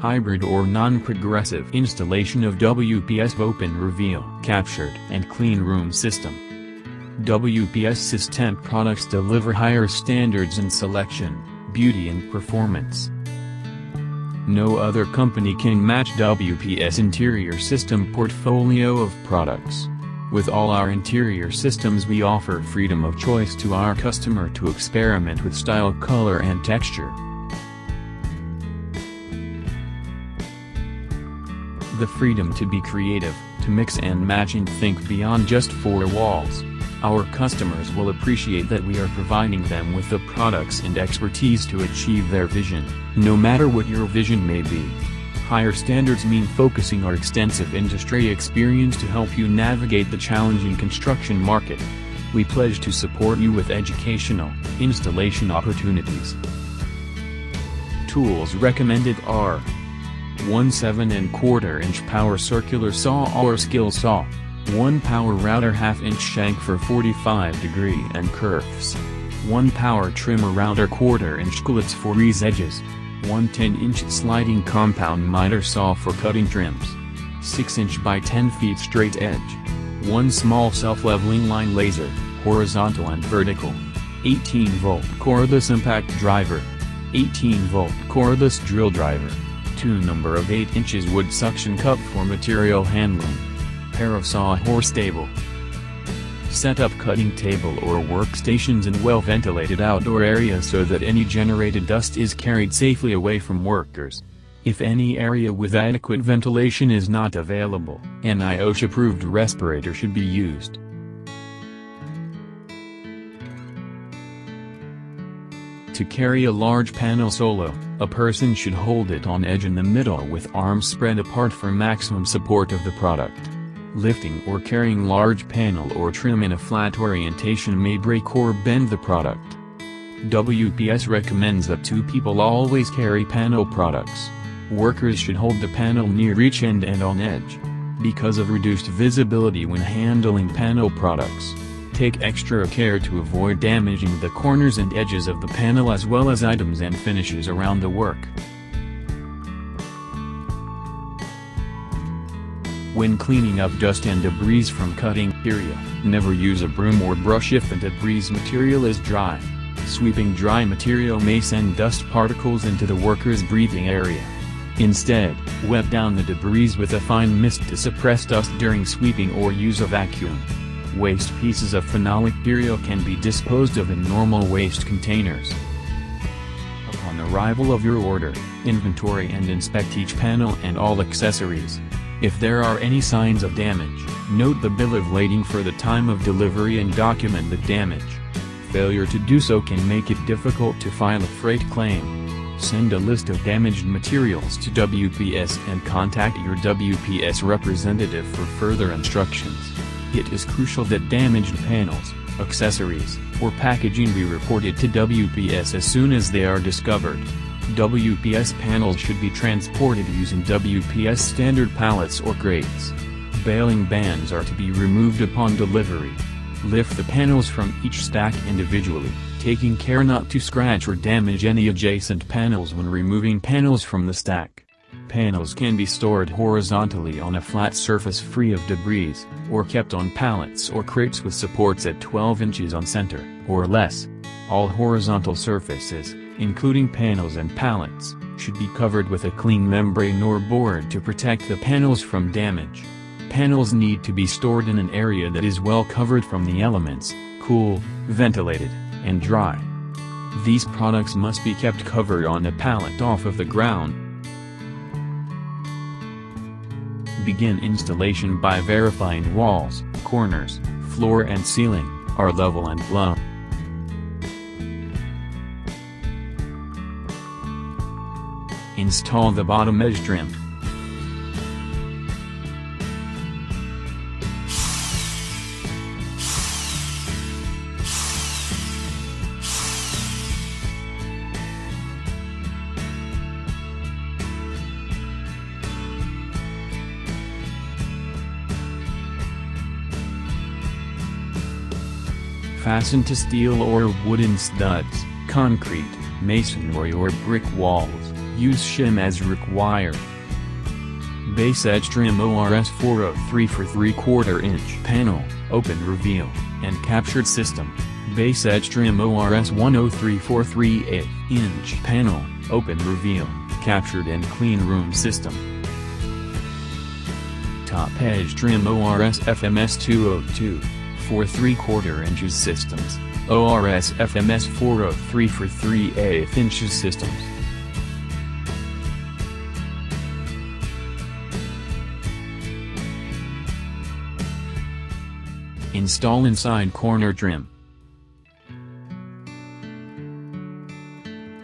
hybrid or non-progressive installation of WPS Open Reveal Captured and Clean Room System. WPS System products deliver higher standards in selection, beauty and performance. No other company can match WPS interior system portfolio of products. With all our interior systems we offer freedom of choice to our customer to experiment with style, color and texture. The freedom to be creative, to mix and match and think beyond just four walls. Our customers will appreciate that we are providing them with the products and expertise to achieve their vision, no matter what your vision may be. Higher standards mean focusing our extensive industry experience to help you navigate the challenging construction market. We pledge to support you with educational, installation opportunities. Tools recommended are 1 7¼ power circular saw or skill saw, 1 power router 1/2 shank for 45° and curves, 1 power trimmer router 1/4 collets for ease edges, 1 10-inch sliding compound miter saw for cutting trims, 6" by 10 feet straight edge, 1 small self-leveling line laser, horizontal and vertical, 18-volt cordless impact driver, 18-volt cordless drill driver, 2 number of 8 inches wood suction cup for material handling, pair of sawhorse table. Set up cutting table or workstations in well-ventilated outdoor areas so that any generated dust is carried safely away from workers. If any area with adequate ventilation is not available, an IOSH-approved respirator should be used. To carry a large panel solo, a person should hold it on edge in the middle with arms spread apart for maximum support of the product. Lifting or carrying large panel or trim in a flat orientation may break or bend the product. WPS recommends that 2 people always carry panel products. Workers should hold the panel near each end and on edge. Because of reduced visibility when handling panel products, take extra care to avoid damaging the corners and edges of the panel as well as items and finishes around the work. When cleaning up dust and debris from cutting area, never use a broom or brush if the debris material is dry. Sweeping dry material may send dust particles into the worker's breathing area. Instead, wet down the debris with a fine mist to suppress dust during sweeping or use a vacuum. Waste pieces of phenolic material can be disposed of in normal waste containers. Upon arrival of your order, inventory and inspect each panel and all accessories. If there are any signs of damage, note the bill of lading for the time of delivery and document the damage. Failure to do so can make it difficult to file a freight claim. Send a list of damaged materials to WPS and contact your WPS representative for further instructions. It is crucial that damaged panels, accessories, or packaging be reported to WPS as soon as they are discovered. WPS panels should be transported using WPS standard pallets or crates. Baling bands are to be removed upon delivery. Lift the panels from each stack individually, taking care not to scratch or damage any adjacent panels when removing panels from the stack. Panels can be stored horizontally on a flat surface free of debris, or kept on pallets or crates with supports at 12 inches on center, or less. All horizontal surfaces, including panels and pallets, should be covered with a clean membrane or board to protect the panels from damage. Panels need to be stored in an area that is well covered from the elements, cool, ventilated, and dry. These products must be kept covered on a pallet off of the ground. Begin installation by verifying walls, corners, floor and ceiling are level and low. Install the bottom edge trim. Fasten to steel or wooden studs, concrete, masonry or brick walls, Use shim as required. Base edge trim ORS 403 for 3/4 inch panel, open reveal, and captured system. Base edge trim ORS 103 for 3/8 inch panel, open reveal, captured and clean room system. Top edge trim ORS FMS 202 for 3/4 inches systems, ORS FMS 403 for 3/8 inches systems. Install inside corner trim.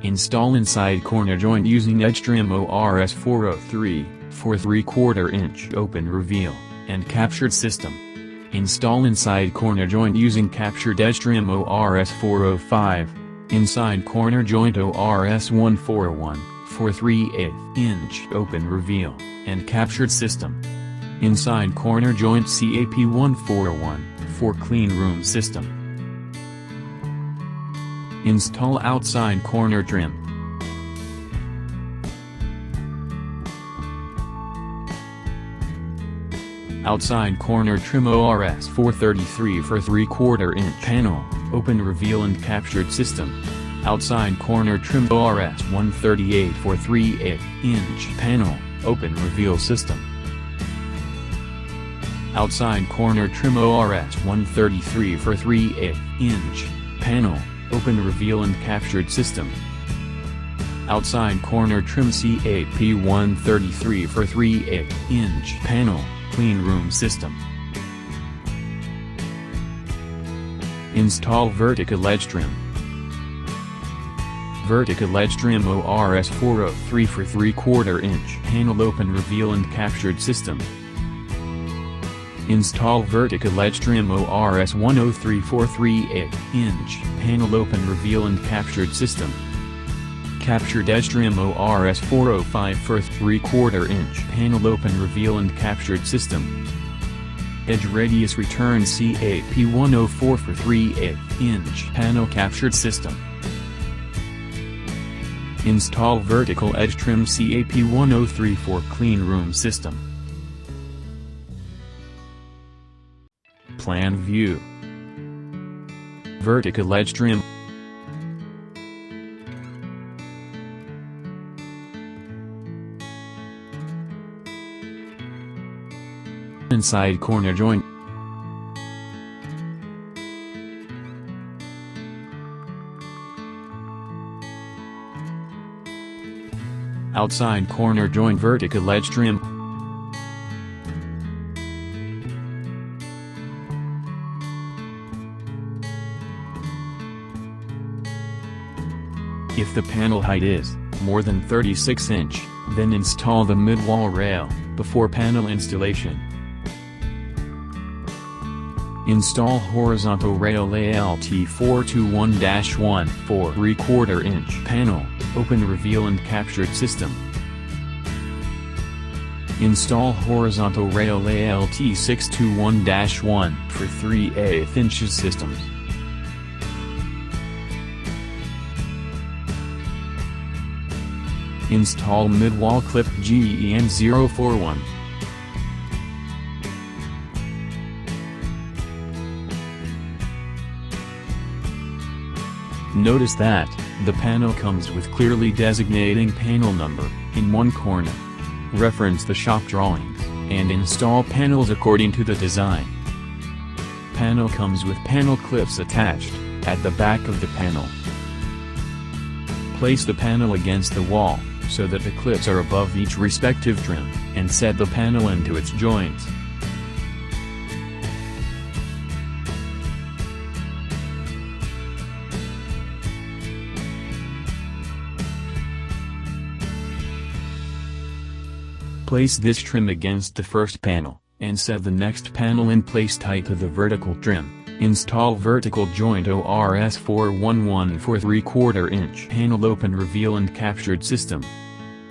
Install inside corner joint using edge trim ORS 403 for 3/4 inch open reveal and captured system. Install inside corner joint using captured edge trim ORS 405, inside corner joint ORS 141 for 3/8 inch open reveal and captured system. Inside corner joint CAP 141 for clean room system. Install outside corner trim. Outside corner trim ORS 433 for 3/4 inch panel, open reveal and captured system. Outside corner trim ORS 138 for 3/8 inch panel, open reveal system. Outside corner trim ORS 133 for 3/8 inch panel, open reveal and captured system. Outside corner trim CAP 133 for 3/8 inch panel, clean room system. Install vertical edge trim. Vertical edge trim ORS 403 for 3/4 inch panel, open reveal and captured system. Install vertical edge trim ORS 103 for 3/8 inch panel, open reveal and captured system. Captured edge trim ORS 405 for 3/4 inch panel, open reveal and captured system. Edge radius return CAP 104 for 3/8 inch panel, captured system. Install vertical edge trim CAP 103 for clean room system. Plan view. Vertical edge trim. Inside corner joint. Outside corner joint vertical edge trim. If the panel height is more than 36 inch, then install the mid-wall rail before panel installation. Install horizontal rail ALT 421-1 for 3/4 inch panel, open reveal and captured system. Install horizontal rail ALT 621-1 for 3/8 inches systems. Install mid-wall clip GEN 041. Notice that the panel comes with clearly designating panel number in one corner. Reference the shop drawings and install panels according to the design. Panel comes with panel clips attached at the back of the panel. Place the panel against the wall so that the clips are above each respective trim, and set the panel into its joints. Place this trim against the first panel, and set the next panel in place tight to the vertical trim. Install vertical joint ORS 411 for 3/4 inch panel, open reveal and captured system.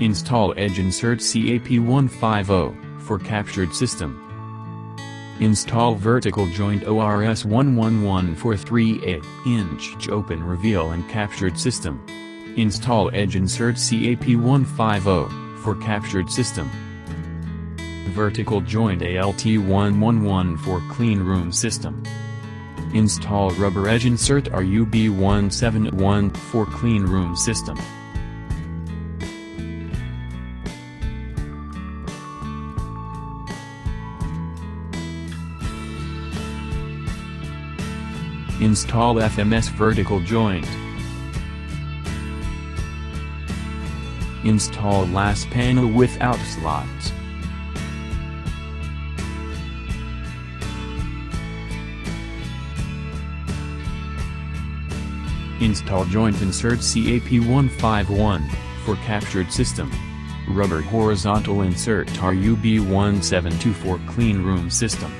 Install edge insert CAP 150 for captured system. Install vertical joint ORS 111 for 3/8 inch open reveal and captured system. Install Edge Insert CAP150 for captured system. Vertical joint ALT111 for clean room system. Install Rubber Edge Insert RUB171 for clean room system. Install FMS vertical joint. Install last panel without slots. Install joint insert CAP151 for captured system. Rubber horizontal insert RUB172 for clean room system.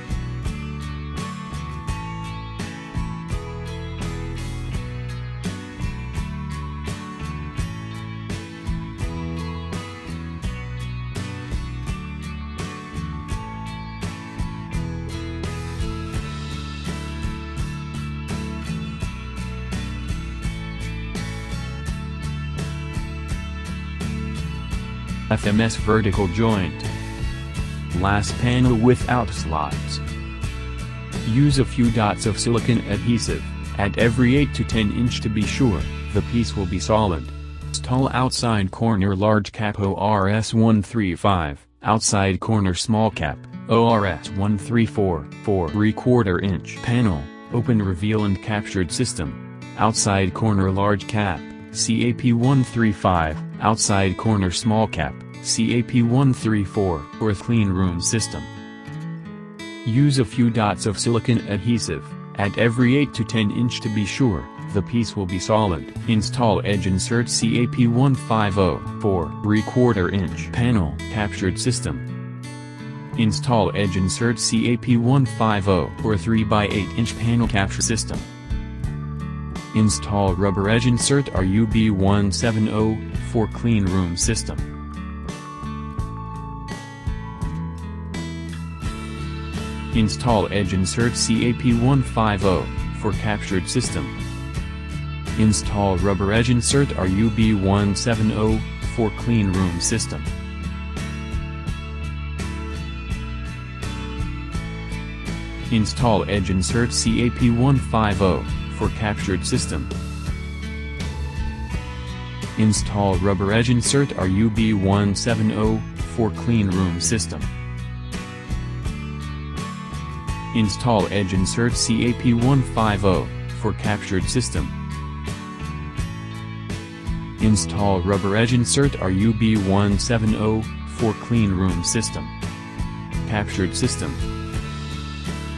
FMS vertical joint. Last panel without slots. Use a few dots of silicone adhesive, at every 8 to 10 inch to be sure, the piece will be solid. Install outside corner large cap ORS135, outside corner small cap, ORS134, 3/4 inch panel, open reveal and captured system. Outside corner large cap, CAP135, outside corner small cap, CAP134 for clean room system. Use a few dots of silicone adhesive, at every 8 to 10 inch to be sure, the piece will be solid. Install Edge Insert CAP150 for 3/4 inch panel captured system. Install Edge Insert CAP150 for 3x8 inch panel capture system. Install Rubber Edge Insert RUB170 for clean room system. Install Edge Insert CAP150 for captured system. Install Rubber Edge Insert RUB170 for clean room system. Install Edge Insert CAP150 for captured system. Install Rubber Edge Insert RUB170 for clean room system. Install Edge Insert CAP150 for captured system. Install Rubber Edge Insert RUB170 for clean room system. Captured system.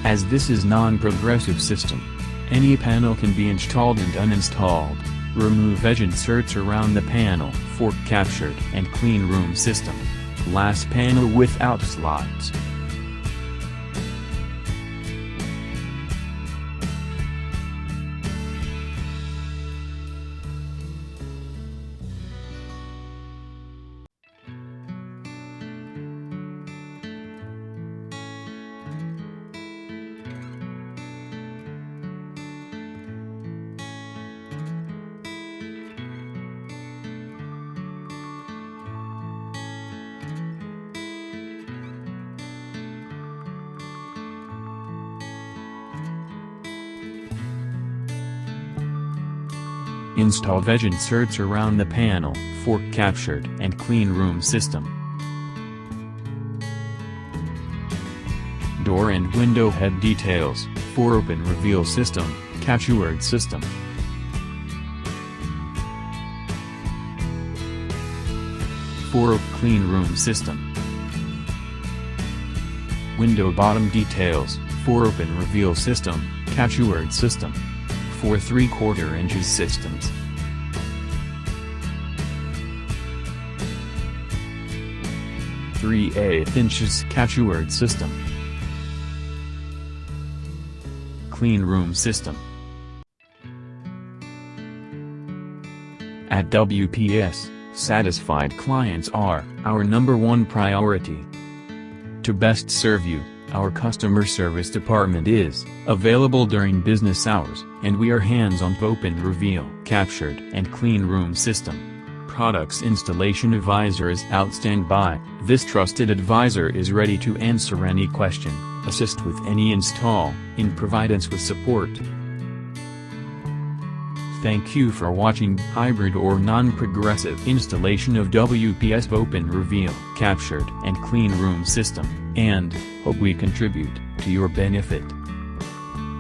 As this is non-progressive system, any panel can be installed and uninstalled. Remove edge inserts around the panel for captured and clean room system. Last panel without slots. Install edge inserts around the panel for captured and clean room system. Door and window head details for open reveal system, captured system. For clean room system. Window bottom details for open reveal system, captured system. For 3/4 inches systems. (3/8 inches captured system. Clean room system. At WPS, satisfied clients are our #1 priority. To best serve you, Our customer service department is available during business hours, and we are hands-on. Open Reveal Captured and Clean Room System. Products Installation Advisor is out standby. This trusted advisor is ready to answer any question, assist with any install, and provide us with support. Thank you for watching hybrid or non-progressive installation of WPS Open Reveal Captured and Clean Room System, and hope we contribute to your benefit.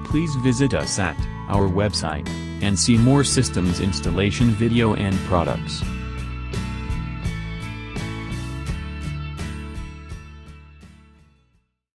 Please visit us at our website and see more systems installation video and products.